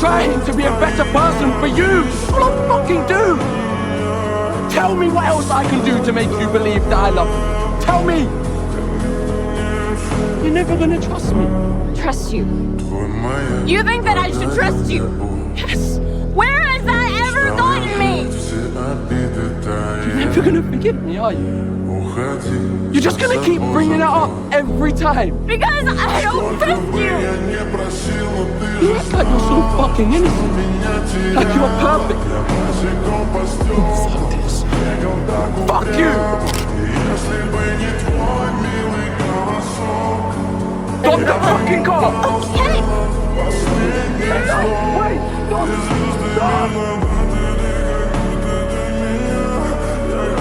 trying to be a better person for you. That's all I fucking do. Tell me what else I can do to make you believe that I love you. Tell me. You're never gonna trust me. Trust you? You think that I should trust you? Yes. Where has that ever gotten me? You're never gonna forgive me, are you? You're just gonna keep bringing it up every time. Because I don't trust you. You act like you're so fucking innocent. Like you're perfect. Fuck this. Fuck you. Stop the fucking car. Okay. Wait. Stop.